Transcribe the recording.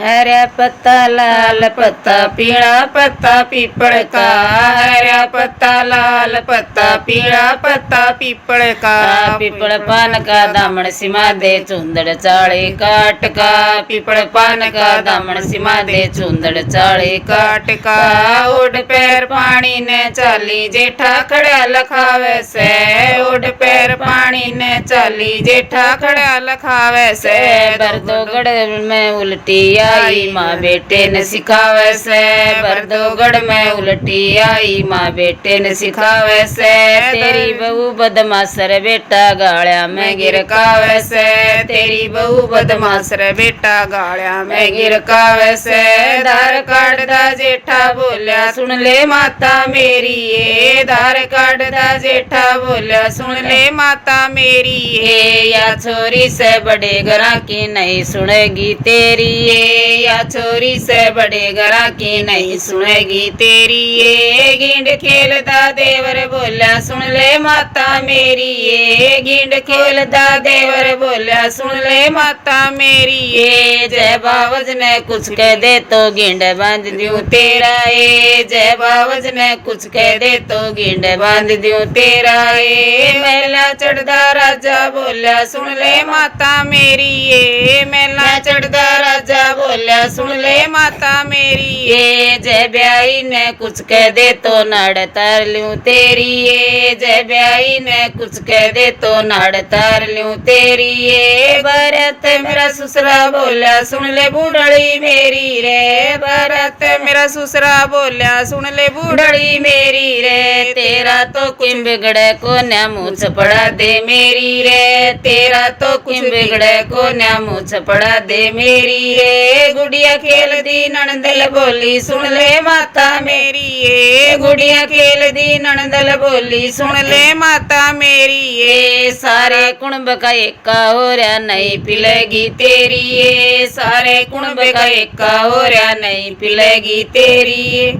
हरा पत्ता लाल पत्ता पीला पत्ता पीपल का, हरा पत्ता लाल पत्ता पीला पत्ता पीपल का। पीपल पान का दामन सीमा दे चुंदड़ चाले काट का, पीपल पान का दामन सीमा दे चुंदड़ चाले काट का। उड़ पैर पानी ने चाली जेठा खड़ा लखावे से, उड़ पैर पानी ने चाली जेठा खड़ा लखावे से। बरदोगढ़ में उल्टी आई माँ बेटे ने सिखावे से, बरदोगढ़ में उल्टी आई माँ बेटे ने सिखावे से। तेरी बहू बदमाशर बेटा गाड़िया में गिरकावे से, तेरी बहू बदमाशर बेटा गाड़िया में गिरकावे से। धार काट दा जेठा बोलिया सुन ले माता मेरी ये, धार काट दा जेठा बोलिया सुन ले माता मेरी ये। या छोरी से बड़े घरा की नहीं सुनेगी तेरी ये, या छोरी से बड़े घरा की नहीं सुनेगी तेरी ये। गिंड खेलदा देवर बोलिया सुन ले माता मेरी ये, गिंड खेलदा देवर बोलिया सुन ले माता मेरी ये। जय बावज ने कुछ कह दे तो गिंड बांध दूं तेरा ये, जय बावज ने कुछ कह दे तो गिंड बांध दूं तेरा ये। मेला चढ़दा राजा बोलिया सुन ले माता मेरी ये, मेला चढ़दा राजा बोलिया सुन ले माता मेरी ये। जय ब्याई ने कुछ कह दे तो नाड़ तार लूं तेरी ये, जय ब्याई ने कुछ कह दे तो नाड़ तार लूं तेरी ये। भरत मेरा ससुरा बोलिया सुन ले बूढ़ड़ी मेरी रे, भरत मेरा ससुरा बोलिया सुन ले बूढ़ड़ी मेरी रे। तेरा तो कुछ बिगड़े को न मुझ पड़ा दे मेरी रे, तेरा तो कुछ बिगड़े को न मुझ पड़ा दे मेरी रे। गुड़िया खेल दी नणदल बोली सुन ले माता मेरी ये, गुड़िया खेल दी नणदल बोली सुन ले माता मेरी ये। सारे कुणब का एका हो रहा नहीं पिलेगी तेरी ये, सारे कुणब का एका हो रहा नहीं पिलेगी तेरी ये।